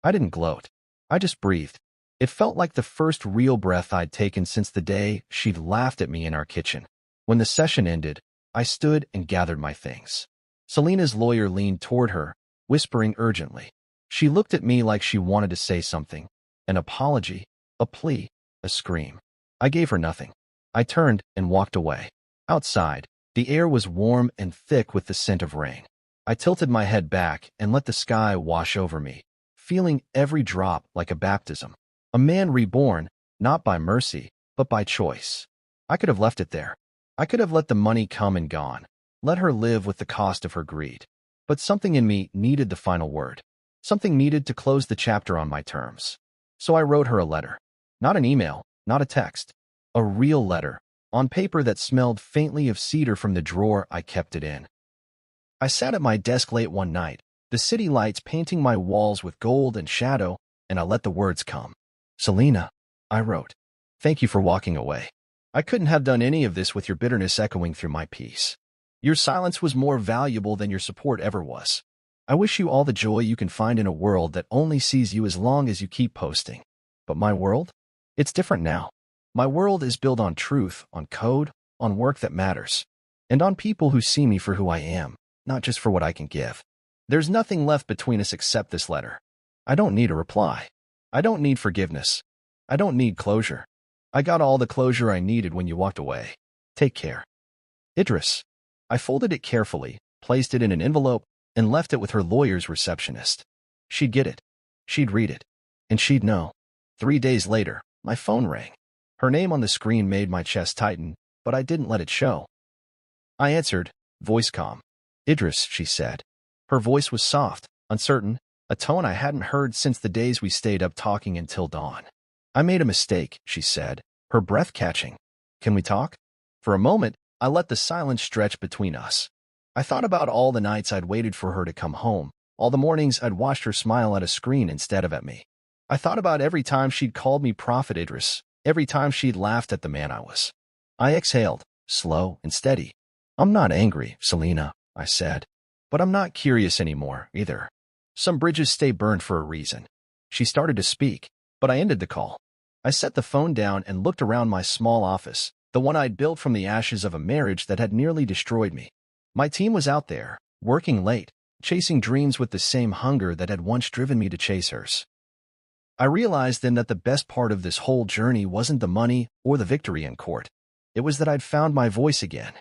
S1: I didn't gloat. I just breathed. It felt like the first real breath I'd taken since the day she'd laughed at me in our kitchen. When the session ended, I stood and gathered my things. Selena's lawyer leaned toward her, whispering urgently. She looked at me like she wanted to say something. An apology, a plea, a scream. I gave her nothing. I turned and walked away. Outside, the air was warm and thick with the scent of rain. I tilted my head back and let the sky wash over me, feeling every drop like a baptism. A man reborn, not by mercy, but by choice. I could have left it there. I could have let the money come and gone, let her live with the cost of her greed. But something in me needed the final word. Something needed to close the chapter on my terms. So I wrote her a letter. Not an email, not a text. A real letter, on paper that smelled faintly of cedar from the drawer I kept it in. I sat at my desk late one night, the city lights painting my walls with gold and shadow, and I let the words come. Selena, I wrote, thank you for walking away. I couldn't have done any of this with your bitterness echoing through my peace. Your silence was more valuable than your support ever was. I wish you all the joy you can find in a world that only sees you as long as you keep posting. But my world? It's different now. My world is built on truth, on code, on work that matters, and on people who see me for who I am, not just for what I can give. There's nothing left between us except this letter. I don't need a reply. I don't need forgiveness. I don't need closure. I got all the closure I needed when you walked away. Take care. Idris. I folded it carefully, placed it in an envelope, and left it with her lawyer's receptionist. She'd get it. She'd read it. And she'd know. 3 days later, my phone rang. Her name on the screen made my chest tighten, but I didn't let it show. I answered, voice calm. Idris, she said. Her voice was soft, uncertain, a tone I hadn't heard since the days we stayed up talking until dawn. I made a mistake, she said, her breath catching. Can we talk? For a moment, I let the silence stretch between us. I thought about all the nights I'd waited for her to come home, all the mornings I'd watched her smile at a screen instead of at me. I thought about every time she'd called me Prophet Idris, every time she'd laughed at the man I was. I exhaled, slow and steady. I'm not angry, Selena, I said. But I'm not curious anymore, either. Some bridges stay burned for a reason. She started to speak, but I ended the call. I set the phone down and looked around my small office, the one I'd built from the ashes of a marriage that had nearly destroyed me. My team was out there, working late, chasing dreams with the same hunger that had once driven me to chase hers. I realized then that the best part of this whole journey wasn't the money or the victory in court. It was that I'd found my voice again.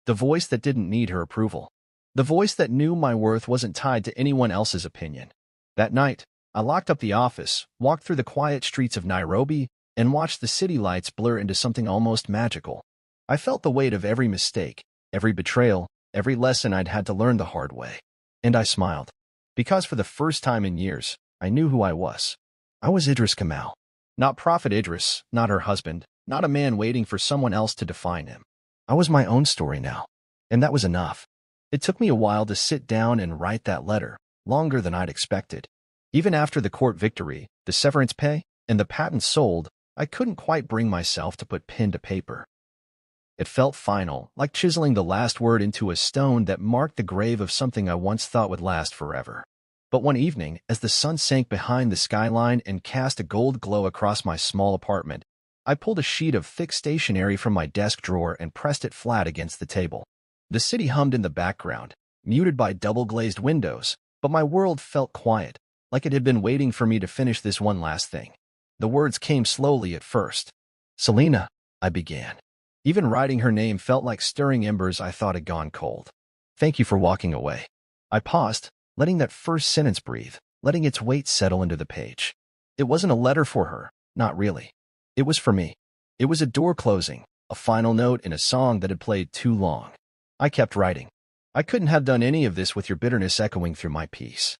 S1: The voice that didn't need her approval. The voice that knew my worth wasn't tied to anyone else's opinion. That night, I locked up the office, walked through the quiet streets of Nairobi, and watched the city lights blur into something almost magical. I felt the weight of every mistake, every betrayal, every lesson I'd had to learn the hard way. And I smiled. Because for the first time in years, I knew who I was. I was Idris Kamau. Not Prophet Idris, not her husband, not a man waiting for someone else to define him. I was my own story now. And that was enough. It took me a while to sit down and write that letter, longer than I'd expected. Even after the court victory, the severance pay, and the patent sold, I couldn't quite bring myself to put pen to paper. It felt final, like chiseling the last word into a stone that marked the grave of something I once thought would last forever. But one evening, as the sun sank behind the skyline and cast a gold glow across my small apartment, I pulled a sheet of thick stationery from my desk drawer and pressed it flat against the table. The city hummed in the background, muted by double-glazed windows, but my world felt quiet, like it had been waiting for me to finish this one last thing. The words came slowly at first. Selena, I began. Even writing her name felt like stirring embers I thought had gone cold. Thank you for walking away. I paused, letting that first sentence breathe, letting its weight settle into the page. It wasn't a letter for her, not really. It was for me. It was a door closing, a final note in a song that had played too long. I kept writing. I couldn't have done any of this with your bitterness echoing through my piece.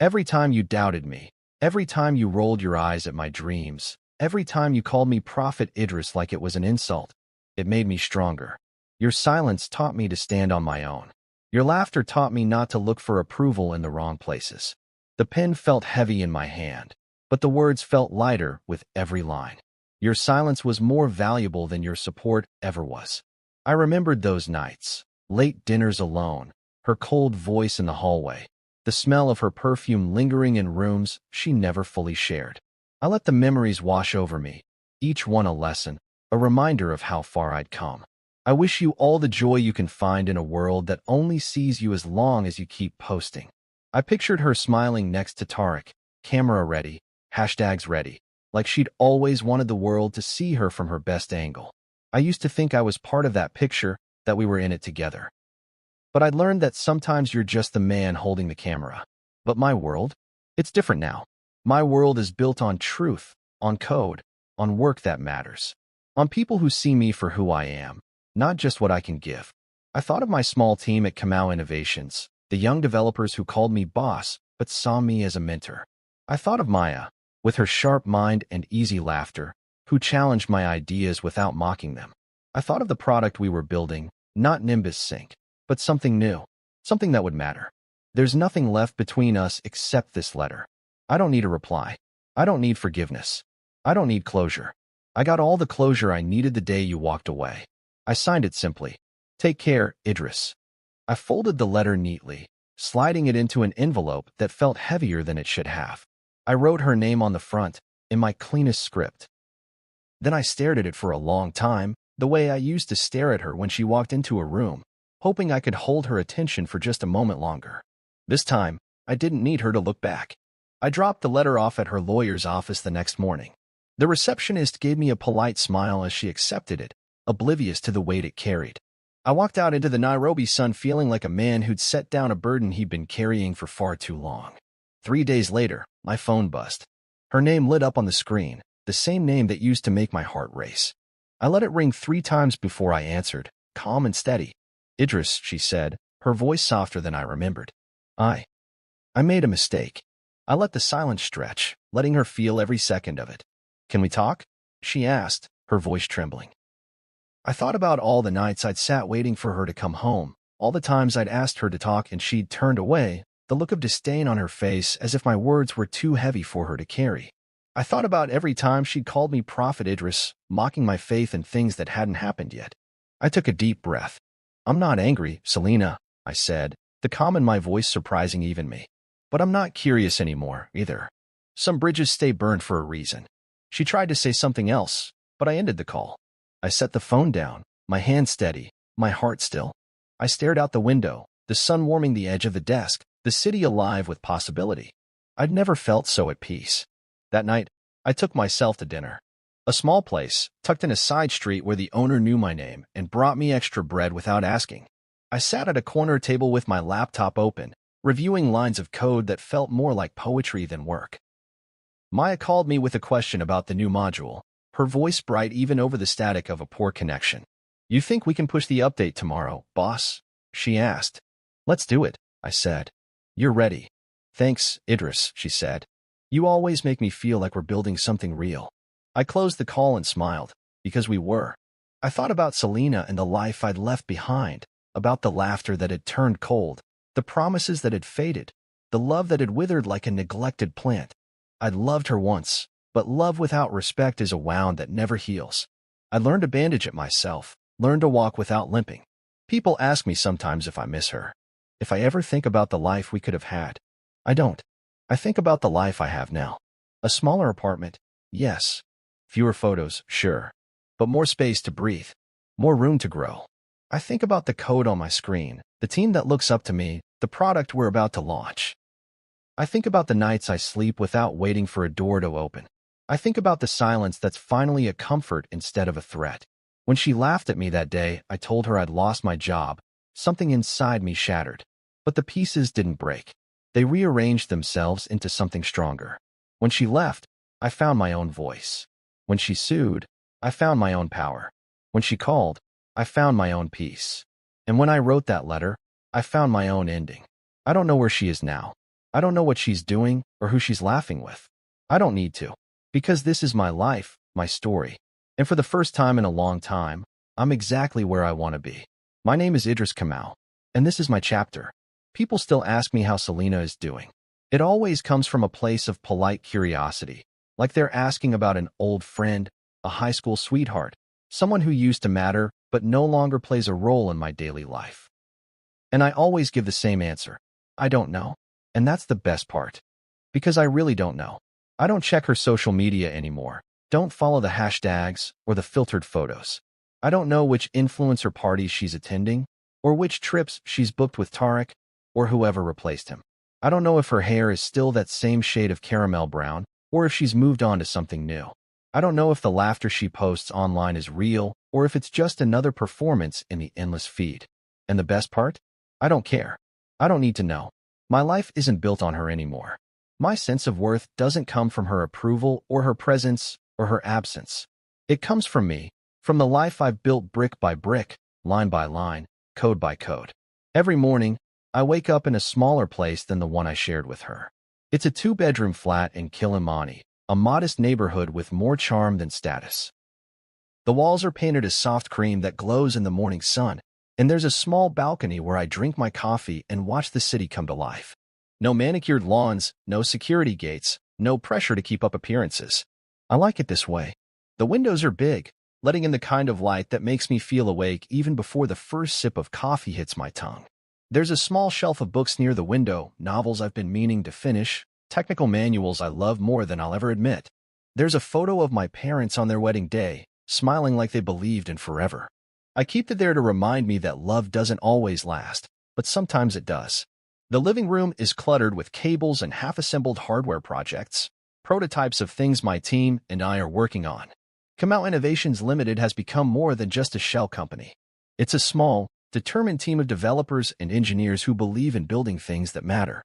S1: Every time you doubted me, every time you rolled your eyes at my dreams, every time you called me Prophet Idris like it was an insult, it made me stronger. Your silence taught me to stand on my own. Your laughter taught me not to look for approval in the wrong places. The pen felt heavy in my hand, but the words felt lighter with every line. Your silence was more valuable than your support ever was. I remembered those nights, late dinners alone, her cold voice in the hallway, the smell of her perfume lingering in rooms she never fully shared. I let the memories wash over me, each one a lesson, a reminder of how far I'd come. I wish you all the joy you can find in a world that only sees you as long as you keep posting. I pictured her smiling next to Tariq, camera ready, hashtags ready, like she'd always wanted the world to see her from her best angle. I used to think I was part of that picture, that we were in it together. But I learned that sometimes you're just the man holding the camera. But my world? It's different now. My world is built on truth, on code, on work that matters, on people who see me for who I am, not just what I can give. I thought of my small team at Kamau Innovations, the young developers who called me boss but saw me as a mentor. I thought of Maya, with her sharp mind and easy laughter, who challenged my ideas without mocking them. I thought of the product we were building, not Nimbus Sync, but something new, something that would matter. There's nothing left between us except this letter. I don't need a reply. I don't need forgiveness. I don't need closure. I got all the closure I needed the day you walked away. I signed it simply. Take care, Idris. I folded the letter neatly, sliding it into an envelope that felt heavier than it should have. I wrote her name on the front, in my cleanest script. Then I stared at it for a long time, the way I used to stare at her when she walked into a room, hoping I could hold her attention for just a moment longer. This time, I didn't need her to look back. I dropped the letter off at her lawyer's office the next morning. The receptionist gave me a polite smile as she accepted it, oblivious to the weight it carried. I walked out into the Nairobi sun feeling like a man who'd set down a burden he'd been carrying for far too long. 3 days later, my phone buzzed. Her name lit up on the screen, the same name that used to make my heart race. I let it ring 3 times before I answered, calm and steady. Idris, she said, her voice softer than I remembered. I made a mistake. I let the silence stretch, letting her feel every second of it. Can we talk? She asked, her voice trembling. I thought about all the nights I'd sat waiting for her to come home, all the times I'd asked her to talk and she'd turned away, the look of disdain on her face as if my words were too heavy for her to carry. I thought about every time she'd called me Prophet Idris, mocking my faith in things that hadn't happened yet. I took a deep breath. I'm not angry, Selena, I said, the calm in my voice surprising even me. But I'm not curious anymore, either. Some bridges stay burned for a reason. She tried to say something else, but I ended the call. I set the phone down, my hand steady, my heart still. I stared out the window, the sun warming the edge of the desk, the city alive with possibility. I'd never felt so at peace. That night, I took myself to dinner. A small place, tucked in a side street where the owner knew my name and brought me extra bread without asking. I sat at a corner table with my laptop open, reviewing lines of code that felt more like poetry than work. Maya called me with a question about the new module, her voice bright even over the static of a poor connection. You think we can push the update tomorrow, boss? She asked. Let's do it, I said. You're ready. Thanks, Idris, she said. You always make me feel like we're building something real. I closed the call and smiled, because we were. I thought about Selena and the life I'd left behind, about the laughter that had turned cold, the promises that had faded, the love that had withered like a neglected plant. I'd loved her once, but love without respect is a wound that never heals. I learned to bandage it myself, learned to walk without limping. People ask me sometimes if I miss her, if I ever think about the life we could have had. I don't. I think about the life I have now. A smaller apartment, yes. Fewer photos, sure. But more space to breathe, more room to grow. I think about the code on my screen, the team that looks up to me, the product we're about to launch. I think about the nights I sleep without waiting for a door to open. I think about the silence that's finally a comfort instead of a threat. When she laughed at me that day, I told her I'd lost my job. Something inside me shattered. But the pieces didn't break. They rearranged themselves into something stronger. When she left, I found my own voice. When she sued, I found my own power. When she called, I found my own peace. And when I wrote that letter, I found my own ending. I don't know where she is now. I don't know what she's doing or who she's laughing with. I don't need to. Because this is my life, my story. And for the first time in a long time, I'm exactly where I want to be. My name is Idris Kamau, and this is my chapter. People still ask me how Selena is doing. It always comes from a place of polite curiosity, like they're asking about an old friend, a high school sweetheart, someone who used to matter but no longer plays a role in my daily life. And I always give the same answer. I don't know. And that's the best part. Because I really don't know. I don't check her social media anymore. Don't follow the hashtags or the filtered photos. I don't know which influencer parties she's attending, or which trips she's booked with Tarek, or whoever replaced him. I don't know if her hair is still that same shade of caramel brown, or if she's moved on to something new. I don't know if the laughter she posts online is real, or if it's just another performance in the endless feed. And the best part? I don't care. I don't need to know. My life isn't built on her anymore. My sense of worth doesn't come from her approval or her presence or her absence. It comes from me, from the life I've built brick by brick, line by line, code by code. Every morning, I wake up in a smaller place than the one I shared with her. It's a 2-bedroom flat in Kilimani, a modest neighborhood with more charm than status. The walls are painted a soft cream that glows in the morning sun, and there's a small balcony where I drink my coffee and watch the city come to life. No manicured lawns, no security gates, no pressure to keep up appearances. I like it this way. The windows are big, letting in the kind of light that makes me feel awake even before the first sip of coffee hits my tongue. There's a small shelf of books near the window, novels I've been meaning to finish, technical manuals I love more than I'll ever admit. There's a photo of my parents on their wedding day, smiling like they believed in forever. I keep it there to remind me that love doesn't always last, but sometimes it does. The living room is cluttered with cables and half-assembled hardware projects, prototypes of things my team and I are working on. Kamau Innovations Limited has become more than just a shell company. It's a small, determined team of developers and engineers who believe in building things that matter.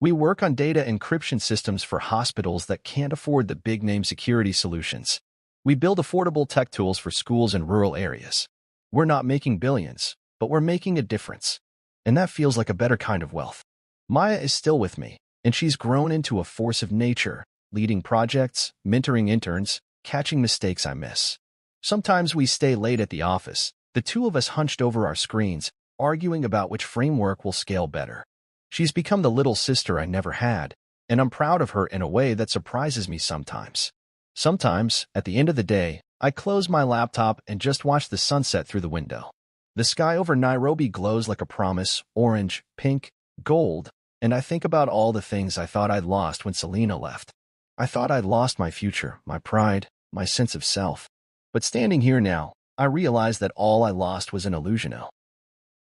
S1: We work on data encryption systems for hospitals that can't afford the big-name security solutions. We build affordable tech tools for schools in rural areas. We're not making billions, but we're making a difference. And that feels like a better kind of wealth. Maya is still with me, and she's grown into a force of nature, leading projects, mentoring interns, catching mistakes I miss. Sometimes we stay late at the office, the two of us hunched over our screens, arguing about which framework will scale better. She's become the little sister I never had, and I'm proud of her in a way that surprises me sometimes. Sometimes, at the end of the day, I close my laptop and just watch the sunset through the window. The sky over Nairobi glows like a promise, orange, pink, gold, and I think about all the things I thought I'd lost when Selena left. I thought I'd lost my future, my pride, my sense of self. But standing here now, I realize that all I lost was an illusion.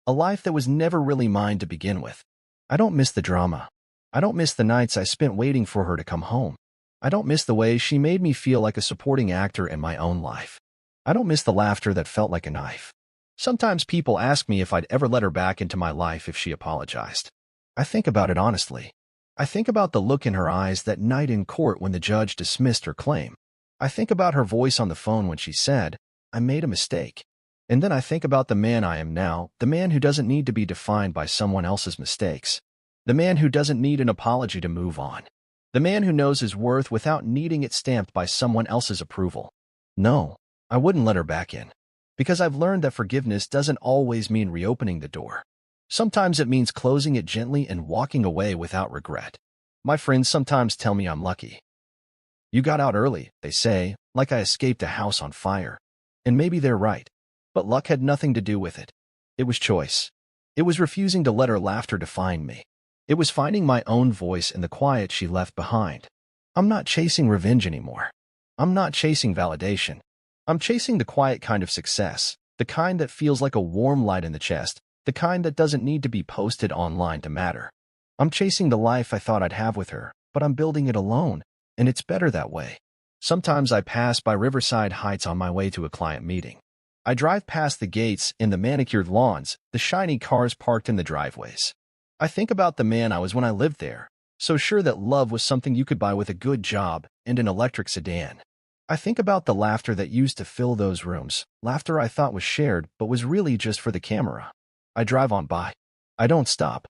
S1: A life that was never really mine to begin with. I don't miss the drama. I don't miss the nights I spent waiting for her to come home. I don't miss the way she made me feel like a supporting actor in my own life. I don't miss the laughter that felt like a knife. Sometimes people ask me if I'd ever let her back into my life if she apologized. I think about it honestly. I think about the look in her eyes that night in court when the judge dismissed her claim. I think about her voice on the phone when she said, "I made a mistake." And then I think about the man I am now, the man who doesn't need to be defined by someone else's mistakes. The man who doesn't need an apology to move on. The man who knows his worth without needing it stamped by someone else's approval. No, I wouldn't let her back in. Because I've learned that forgiveness doesn't always mean reopening the door. Sometimes it means closing it gently and walking away without regret. My friends sometimes tell me I'm lucky. You got out early, they say, like I escaped a house on fire. And maybe they're right. But luck had nothing to do with it. It was choice. It was refusing to let her laughter define me. It was finding my own voice in the quiet she left behind. I'm not chasing revenge anymore. I'm not chasing validation. I'm chasing the quiet kind of success, the kind that feels like a warm light in the chest, the kind that doesn't need to be posted online to matter. I'm chasing the life I thought I'd have with her, but I'm building it alone, and it's better that way. Sometimes I pass by Riverside Heights on my way to a client meeting. I drive past the gates and the manicured lawns, the shiny cars parked in the driveways. I think about the man I was when I lived there, so sure that love was something you could buy with a good job and an electric sedan. I think about the laughter that used to fill those rooms, laughter I thought was shared but was really just for the camera. I drive on by. I don't stop.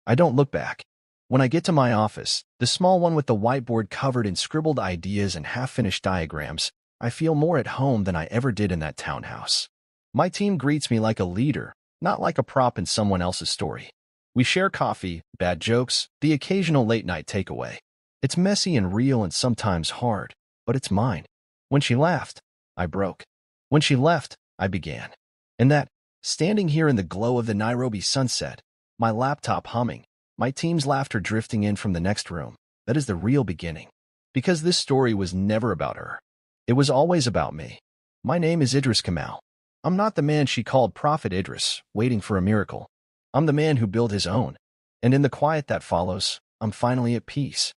S1: I don't look back. When I get to my office, the small one with the whiteboard covered in scribbled ideas and half-finished diagrams, I feel more at home than I ever did in that townhouse. My team greets me like a leader, not like a prop in someone else's story. We share coffee, bad jokes, the occasional late-night takeaway. It's messy and real and sometimes hard, but it's mine. When she laughed, I broke. When she left, I began. And that, standing here in the glow of the Nairobi sunset, my laptop humming, my team's laughter drifting in from the next room, that is the real beginning. Because this story was never about her. It was always about me. My name is Idris Kamal. I'm not the man she called Prophet Idris, waiting for a miracle. I'm the man who built his own. And in the quiet that follows, I'm finally at peace.